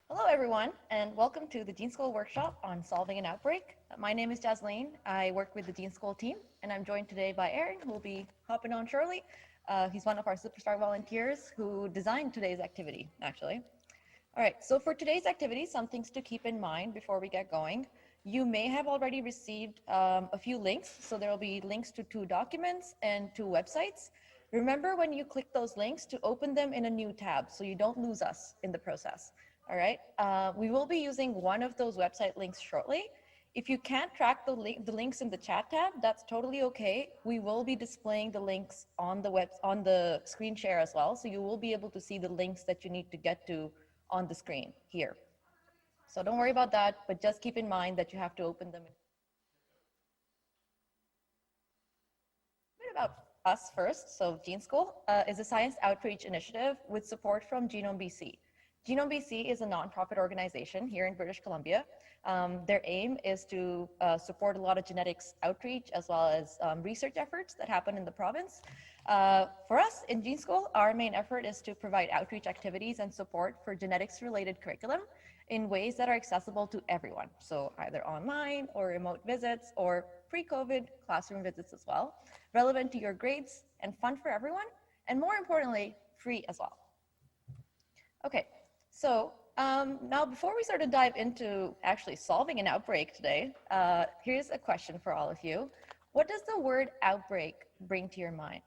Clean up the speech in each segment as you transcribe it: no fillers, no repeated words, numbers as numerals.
Hello, everyone, and welcome to the Gene School workshop on solving an outbreak. My name is Jasleen. I work with the Gene School team, and I'm joined today by Aaron, who will be hopping on shortly. He's one of our superstar volunteers who designed today's activity, actually. All right, so for today's activity, some things to keep in mind before we get going. You may have already received a few links, so there will be links to 2 documents and 2 websites. Remember when you click those links to open them in a new tab so you don't lose us in the process. All right, we will be using one of those website links shortly. If you can't track the links in the chat tab, that's totally okay. We will be displaying the links on the screen share as well, so you will be able to see the links that you need to get to on the screen here. So don't worry about that, but just keep in mind that you have to open them. A bit about us first. So Gene School is a science outreach initiative with support from Genome BC. Genome BC is a nonprofit organization here in British Columbia. Their aim is to support a lot of genetics outreach as well as research efforts that happen in the province. For us in Gene School, our main effort is to provide outreach activities and support for genetics-related curriculum in ways that are accessible to everyone. So either online or remote visits or pre-COVID classroom visits as well, relevant to your grades and fun for everyone, and more importantly, free as well. Okay, so now before we sort of dive into actually solving an outbreak today, here's a question for all of you. What does the word outbreak bring to your mind?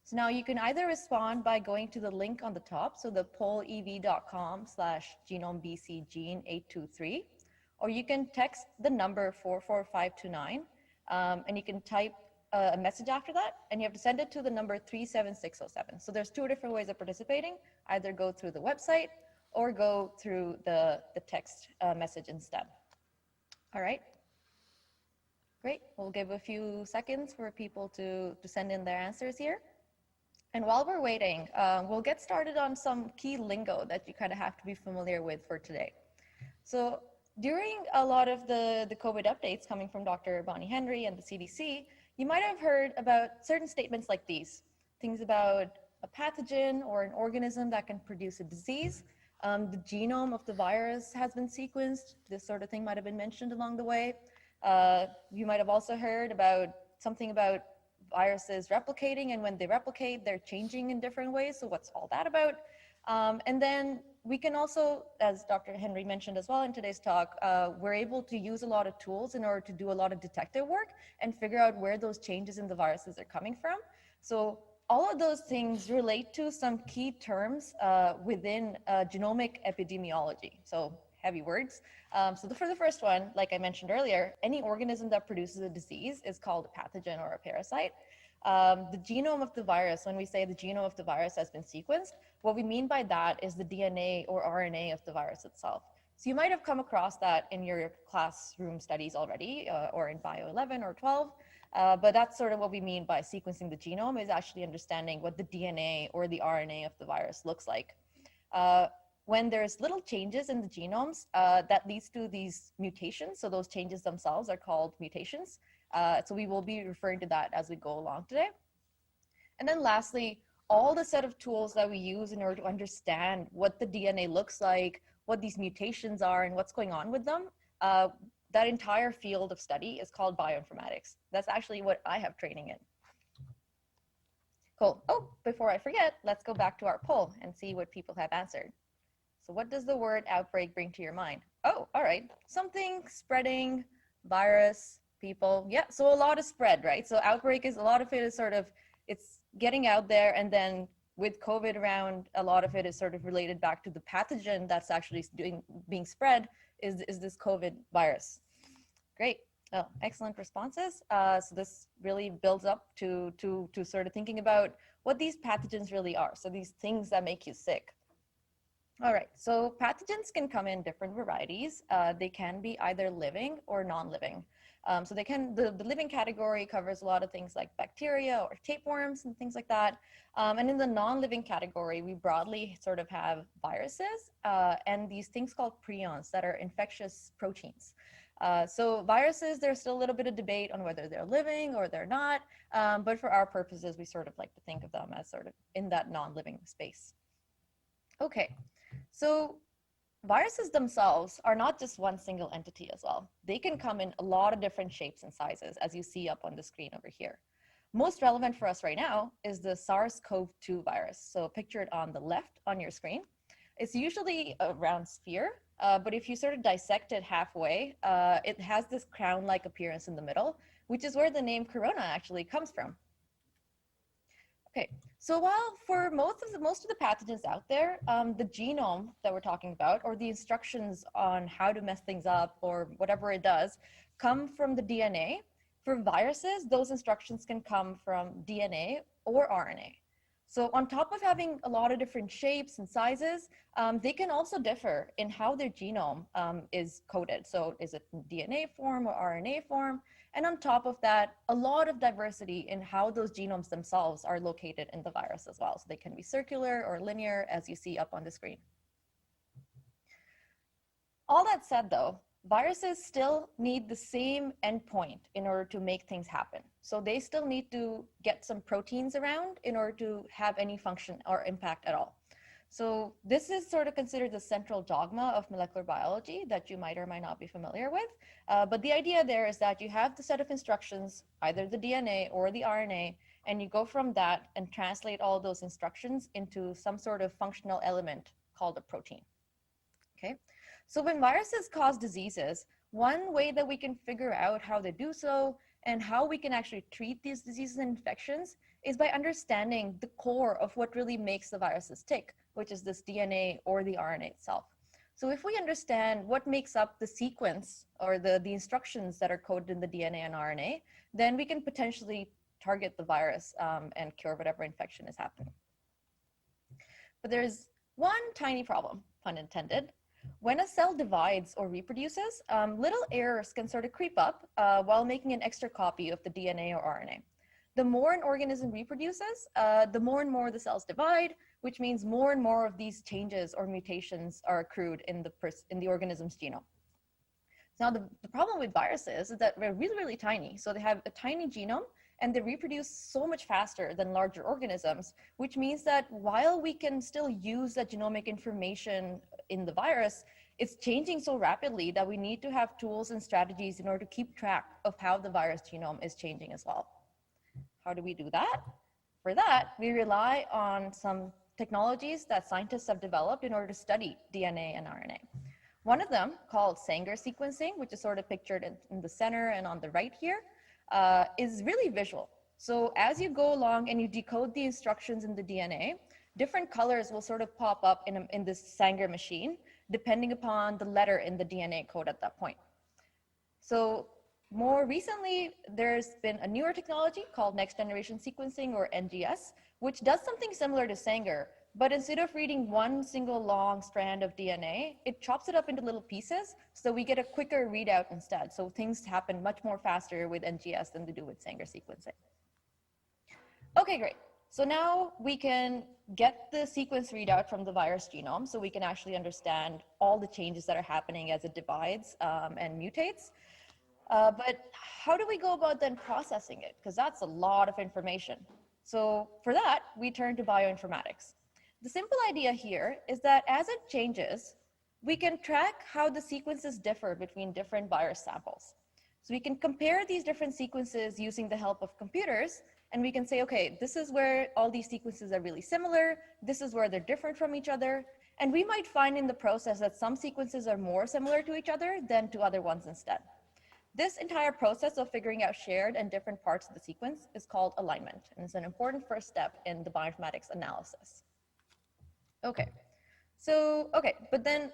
So now you can either respond by going to the link on the top, so the pollev.com/genomebcgene823, or you can text the number 44529, and you can type a message after that, and you have to send it to the number 37607. So there's 2 different ways of participating. Either go through the website or go through the text message instead. All right. Great. We'll give a few seconds for people to send in their answers here. And while we're waiting, we'll get started on some key lingo that you kind of have to be familiar with for today. So during a lot of the COVID updates coming from Dr. Bonnie Henry and the CDC, you might have heard about certain statements like these, things about a pathogen or an organism that can produce a disease. The genome of the virus has been sequenced. This sort of thing might have been mentioned along the way. You might have also heard about something about viruses replicating, and when they replicate, they're changing in different ways. So what's all that about? And then we can also, as Dr. Henry mentioned as well in today's talk, we're able to use a lot of tools in order to do a lot of detective work and figure out where those changes in the viruses are coming from. So all of those things relate to some key terms within genomic epidemiology. So heavy words. For the first one, like I mentioned earlier, any organism that produces a disease is called a pathogen or a parasite. The genome of the virus, when we say the genome of the virus has been sequenced, what we mean by that is the DNA or RNA of the virus itself. So you might have come across that in your classroom studies already, or in Bio 11 or 12, but that's sort of what we mean by sequencing the genome, is actually understanding what the DNA or the RNA of the virus looks like. When there's little changes in the genomes, that leads to these mutations. So those changes themselves are called mutations. So we will be referring to that as we go along today. And then lastly, all the set of tools that we use in order to understand what the DNA looks like, what these mutations are, and what's going on with them, that entire field of study is called bioinformatics. That's actually what I have training in. Cool. Oh, before I forget, let's go back to our poll and see what people have answered. So what does the word outbreak bring to your mind? Oh, all right. Something spreading, virus, people. Yeah, so a lot of spread, right? So outbreak is, a lot of it is sort of, it's getting out there, and then with COVID around, a lot of it is sort of related back to the pathogen that's actually being spread is this COVID virus. Great. Oh, excellent responses. So this really builds up to sort of thinking about what these pathogens really are. So these things that make you sick. All right, so pathogens can come in different varieties. They can be either living or non-living. So they can, the living category covers a lot of things like bacteria or tapeworms and things like that. And in the non-living category, we broadly sort of have viruses and these things called prions that are infectious proteins. So viruses, there's still a little bit of debate on whether they're living or they're not. But for our purposes, we sort of like to think of them as sort of in that non-living space. Okay, so viruses themselves are not just one single entity as well. They can come in a lot of different shapes and sizes, as you see up on the screen over here. Most relevant for us right now is the SARS-CoV-2 virus. So pictured on the left on your screen. It's usually a round sphere, but if you sort of dissect it halfway, it has this crown-like appearance in the middle, which is where the name corona actually comes from. Okay, so while for most of the pathogens out there, the genome that we're talking about, or the instructions on how to mess things up or whatever it does, come from the DNA, for viruses, those instructions can come from DNA or RNA. So on top of having a lot of different shapes and sizes, they can also differ in how their genome is coded. So is it in DNA form or RNA form? And on top of that, a lot of diversity in how those genomes themselves are located in the virus as well. So they can be circular or linear, as you see up on the screen. All that said, though, viruses still need the same endpoint in order to make things happen. So they still need to get some proteins around in order to have any function or impact at all. So this is sort of considered the central dogma of molecular biology that you might or might not be familiar with. But the idea there is that you have the set of instructions, either the DNA or the RNA, and you go from that and translate all those instructions into some sort of functional element called a protein. Okay, so when viruses cause diseases, one way that we can figure out how they do so and how we can actually treat these diseases and infections is by understanding the core of what really makes the viruses tick, which is this DNA or the RNA itself. So if we understand what makes up the sequence or the instructions that are coded in the DNA and RNA, then we can potentially target the virus and cure whatever infection is happening. But there's one tiny problem, pun intended. When a cell divides or reproduces, little errors can sort of creep up while making an extra copy of the DNA or RNA. The more an organism reproduces, the more and more the cells divide, which means more and more of these changes or mutations are accrued in the organism's genome. Now, the problem with viruses is that they're really, really tiny. So they have a tiny genome and they reproduce so much faster than larger organisms, which means that while we can still use that genomic information in the virus, it's changing so rapidly that we need to have tools and strategies in order to keep track of how the virus genome is changing as well. How do we do that? For that, we rely on some technologies that scientists have developed in order to study DNA and RNA. One of them, called Sanger sequencing, which is sort of pictured in the center and on the right here, is really visual. So as you go along and you decode the instructions in the DNA, different colors will sort of pop up in this Sanger machine, depending upon the letter in the DNA code at that point. So more recently, there's been a newer technology called next generation sequencing, or NGS, which does something similar to Sanger, but instead of reading one single long strand of DNA, it chops it up into little pieces, so we get a quicker readout instead. So things happen much more faster with NGS than they do with Sanger sequencing. Okay, great. So now we can get the sequence readout from the virus genome, so we can actually understand all the changes that are happening as it divides and mutates. But how do we go about then processing it? Because that's a lot of information. So for that, we turn to bioinformatics. The simple idea here is that as it changes, we can track how the sequences differ between different virus samples. So we can compare these different sequences using the help of computers, and we can say, okay, this is where all these sequences are really similar, this is where they're different from each other, and we might find in the process that some sequences are more similar to each other than to other ones instead. This entire process of figuring out shared and different parts of the sequence is called alignment, and it's an important first step in the bioinformatics analysis. Okay, but then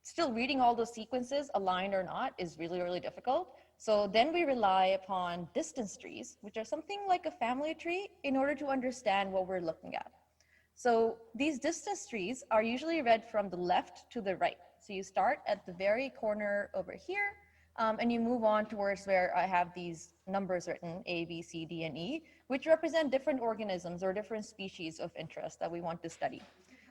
still reading all those sequences, aligned or not, is really, really difficult. So then we rely upon distance trees, which are something like a family tree, in order to understand what we're looking at. So these distance trees are usually read from the left to the right. So you start at the very corner over here, and you move on towards where I have these numbers written, A, B, C, D, and E, which represent different organisms or different species of interest that we want to study.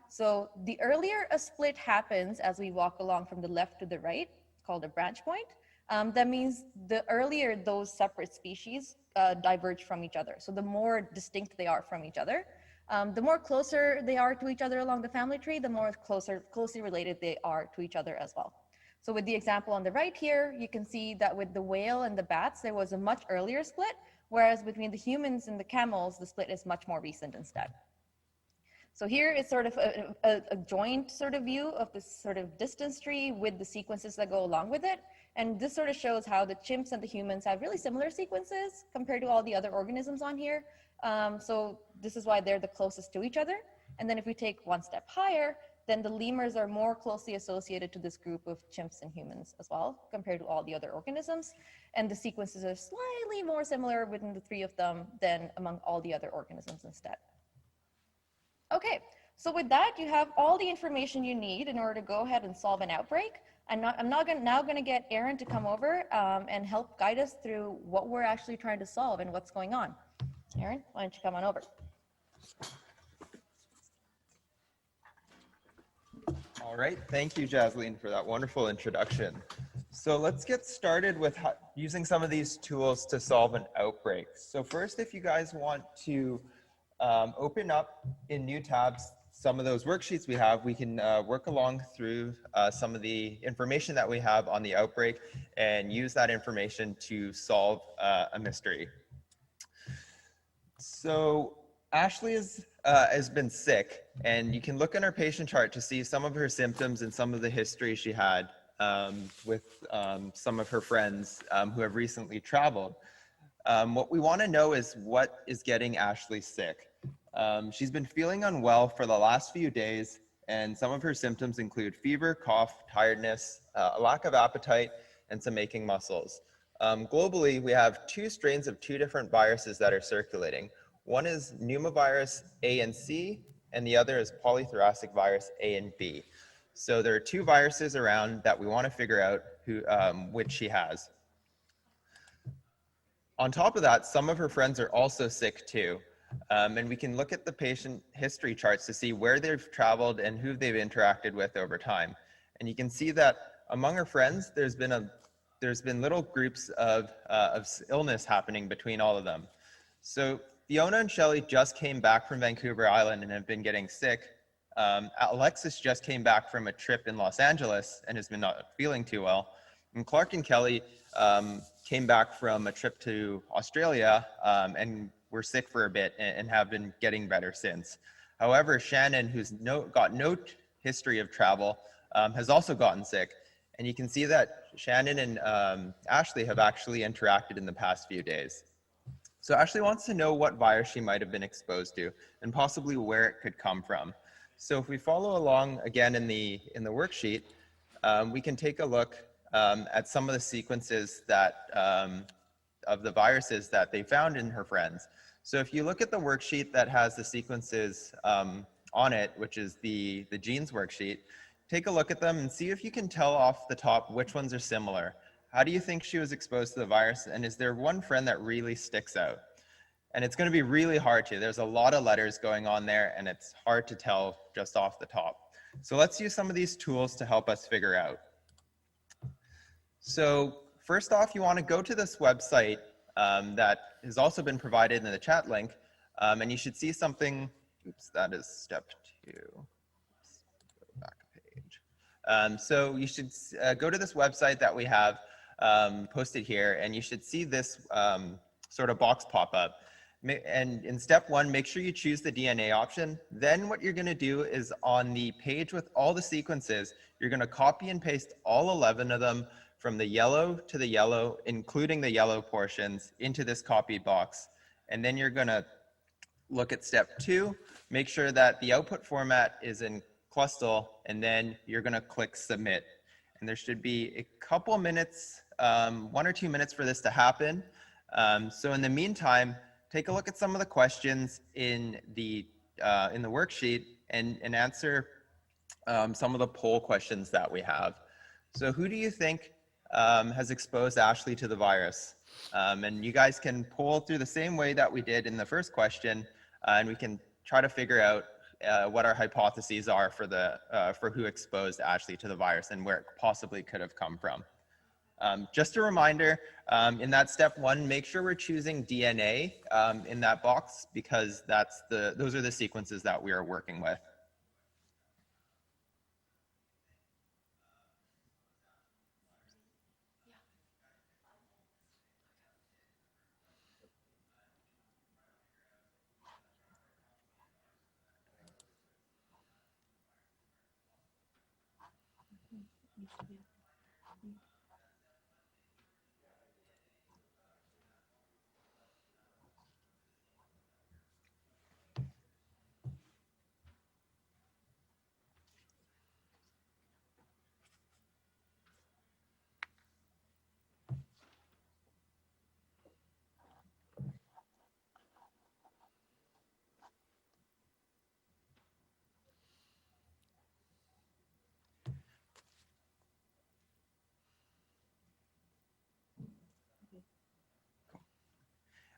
So the earlier a split happens as we walk along from the left to the right, called a branch point, that means the earlier those separate species diverge from each other. So the more distinct they are from each other, The more closer they are to each other along the family tree, the more closely related they are to each other as well. So with the example on the right here, you can see that with the whale and the bats, there was a much earlier split, whereas between the humans and the camels, the split is much more recent instead. So here is sort of a joint sort of view of this sort of distance tree with the sequences that go along with it. And this sort of shows how the chimps and the humans have really similar sequences compared to all the other organisms on here. So this is why they're the closest to each other. And then if we take one step higher, then the lemurs are more closely associated to this group of chimps and humans as well, compared to all the other organisms. And the sequences are slightly more similar within the three of them than among all the other organisms instead. Okay, so with that, you have all the information you need in order to go ahead and solve an outbreak. I'm now going to get Aaron to come over and help guide us through what we're actually trying to solve and what's going on. Aaron, why don't you come on over? All right, thank you, Jasleen, for that wonderful introduction. So let's get started with using some of these tools to solve an outbreak. So first, if you guys want to open up in new tabs some of those worksheets we have, we can work along through some of the information that we have on the outbreak and use that information to solve a mystery. So Ashley has been sick, and you can look in her patient chart to see some of her symptoms and some of the history she had with some of her friends who have recently traveled. What we want to know is what is getting Ashley sick. She's been feeling unwell for the last few days, and some of her symptoms include fever, cough, tiredness, a lack of appetite, and some aching muscles. Globally, we have two strains of two different viruses that are circulating. One is pneumovirus A and C, and the other is polythoracic virus A and B. So there are two viruses around that we want to figure out which she has. On top of that, some of her friends are also sick too. And we can look at the patient history charts to see where they've traveled and who they've interacted with over time. And you can see that among her friends, there's been little groups of illness happening between all of them. So Fiona and Shelley just came back from Vancouver Island and have been getting sick. Alexis just came back from a trip in Los Angeles and has been not feeling too well. And Clark and Kelly came back from a trip to Australia and were sick for a bit and have been getting better since. However, Shannon, who's got no history of travel, has also gotten sick. And you can see that Shannon and Ashley have actually interacted in the past few days. So Ashley wants to know what virus she might have been exposed to and possibly where it could come from. So if we follow along again in the worksheet, we can take a look at some of the sequences that of the viruses that they found in her friends. So if you look at the worksheet that has the sequences on it, which is the genes worksheet, take a look at them and see if you can tell off the top which ones are similar. How do you think she was exposed to the virus? And is there one friend that really sticks out? And it's going to be really hard to. There's a lot of letters going on there, and it's hard to tell just off the top. So let's use some of these tools to help us figure out. So first off, you want to go to this website that has also been provided in the chat link, and you should see something. Oops, that is step 2. Oops, go back a page. So you should go to this website that we have posted here, and you should see this sort of box pop up. And in step 1, make sure you choose the DNA option. Then what you're going to do is on the page with all the sequences, you're going to copy and paste all 11 of them from the yellow to the yellow, including the yellow portions, into this copy box. And then you're going to look at step 2, make sure that the output format is in Clustal, and then you're going to click submit. And there should be a couple minutes, 1 or 2 minutes for this to happen. So in the meantime, take a look at some of the questions in the worksheet and answer some of the poll questions that we have. So who do you think has exposed Ashley to the virus? And you guys can poll through the same way that we did in the first question, and we can try to figure out what our hypotheses are for who exposed Ashley to the virus and where it possibly could have come from. Just a reminder, in that step 1, make sure we're choosing DNA in that box, because those are the sequences that we are working with.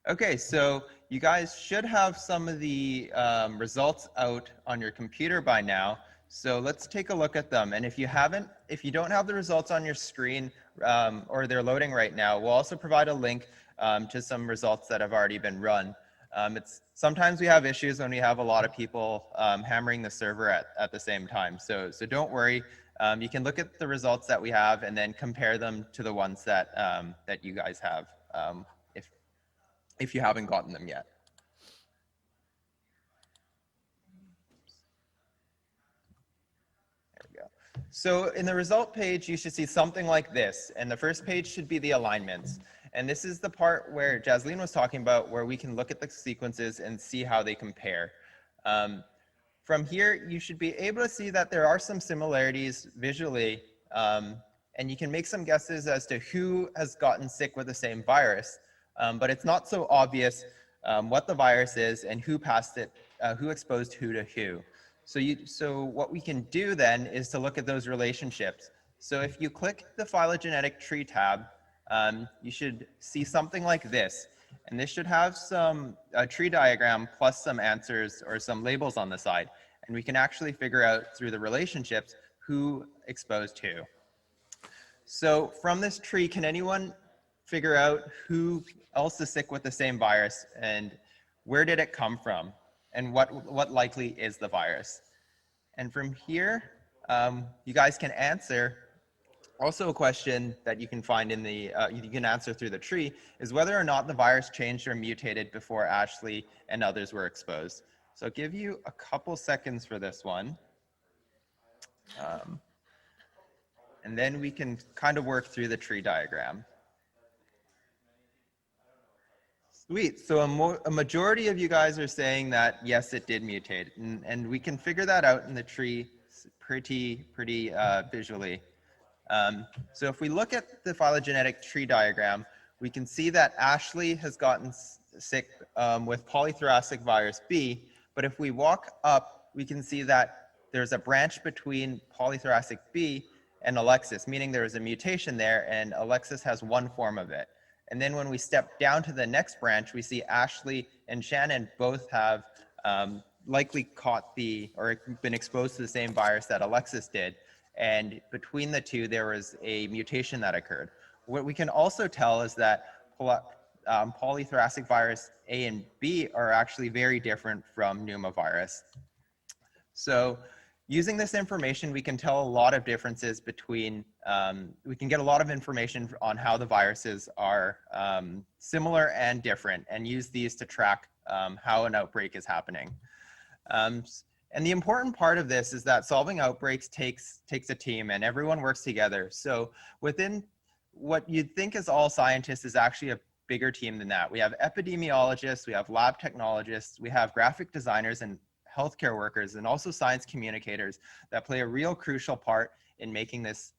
Okay, so you guys should have some of the results out on your computer by now. So let's take a look at them. And if you don't have the results on your screen, or they're loading right now, we'll also provide a link to some results that have already been run. Sometimes we have issues when we have a lot of people hammering the server at the same time. So don't worry. You can look at the results that we have and then compare them to the ones that you guys have, if you haven't gotten them yet. There we go. So in the result page, you should see something like this. And the first page should be the alignments. And this is the part where Jasleen was talking about, where we can look at the sequences and see how they compare. From here, you should be able to see that there are some similarities visually, and you can make some guesses as to who has gotten sick with the same virus, but it's not so obvious what the virus is and who passed it, who exposed who to who. So what we can do then is to look at those relationships. So if you click the phylogenetic tree tab, you should see something like this. And this should have a tree diagram plus some answers or some labels on the side. And we can actually figure out through the relationships who exposed who. So from this tree, can anyone figure out who else is sick with the same virus, and where did it come from, and what likely is the virus? And from here, you guys can answer. Also, a question that you can find in the, you can answer through the tree, is whether or not the virus changed or mutated before Ashley and others were exposed. So I'll give you a couple seconds for this one. And then we can kind of work through the tree diagram. Sweet. So a majority of you guys are saying that, yes, it did mutate. And we can figure that out in the tree pretty visually. So if we look at the phylogenetic tree diagram, we can see that Ashley has gotten sick with polythoracic virus B, but if we walk up, we can see that there's a branch between polythoracic B and Alexis, meaning there is a mutation there, and Alexis has one form of it. And then when we step down to the next branch, we see Ashley and Shannon both have likely caught or been exposed to the same virus that Alexis did. And between the two, there was a mutation that occurred. What we can also tell is that polythoracic virus A and B are actually very different from pneumovirus. So using this information, we can tell a lot of differences between, we can get a lot of information on how the viruses are similar and different, and use these to track how an outbreak is happening. And the important part of this is that solving outbreaks takes a team, and everyone works together. So within what you'd think is all scientists is actually a bigger team than that. We have epidemiologists, we have lab technologists, we have graphic designers and healthcare workers, and also science communicators that play a real crucial part in making this,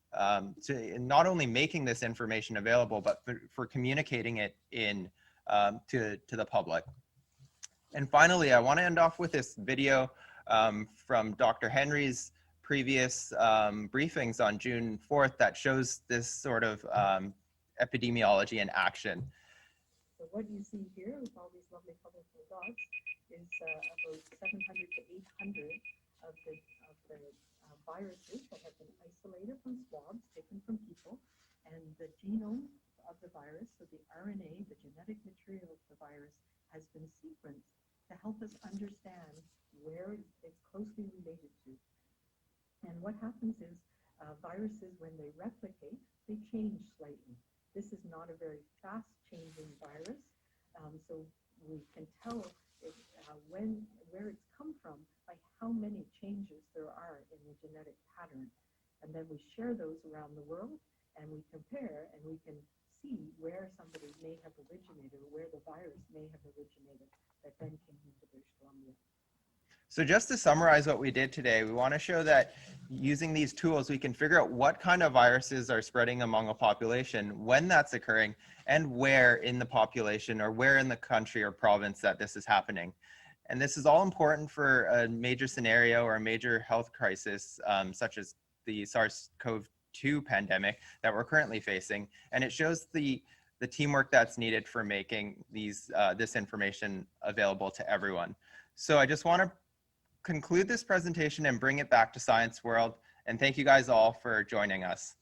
in not only making this information available, but for communicating it to the public. And finally, I want to end off with this video from Dr. Henry's previous briefings on June 4th that shows this sort of epidemiology in action. So what you see here with all these lovely colorful dots is about 700 to 800 of the viruses that have been isolated from swabs taken from people And the genome of the virus, so the RNA, the genetic material of the virus, has been sequenced to help us understand where it's closely related to. And what happens is viruses, when they replicate, they change slightly. This is not a very fast changing virus, so we can tell where it's come from by how many changes there are in the genetic pattern. And then we share those around the world, and we compare, and we can see where somebody may have originated, or where the virus may have originated that then came into British Columbia. So just to summarize what we did today, we want to show that using these tools, we can figure out what kind of viruses are spreading among a population, when that's occurring, and where in the population or where in the country or province that this is happening. And this is all important for a major scenario or a major health crisis, such as the SARS-CoV-2 pandemic that we're currently facing. And it shows the teamwork that's needed for making this information available to everyone. So I just want to conclude this presentation and bring it back to Science World. And thank you guys all for joining us.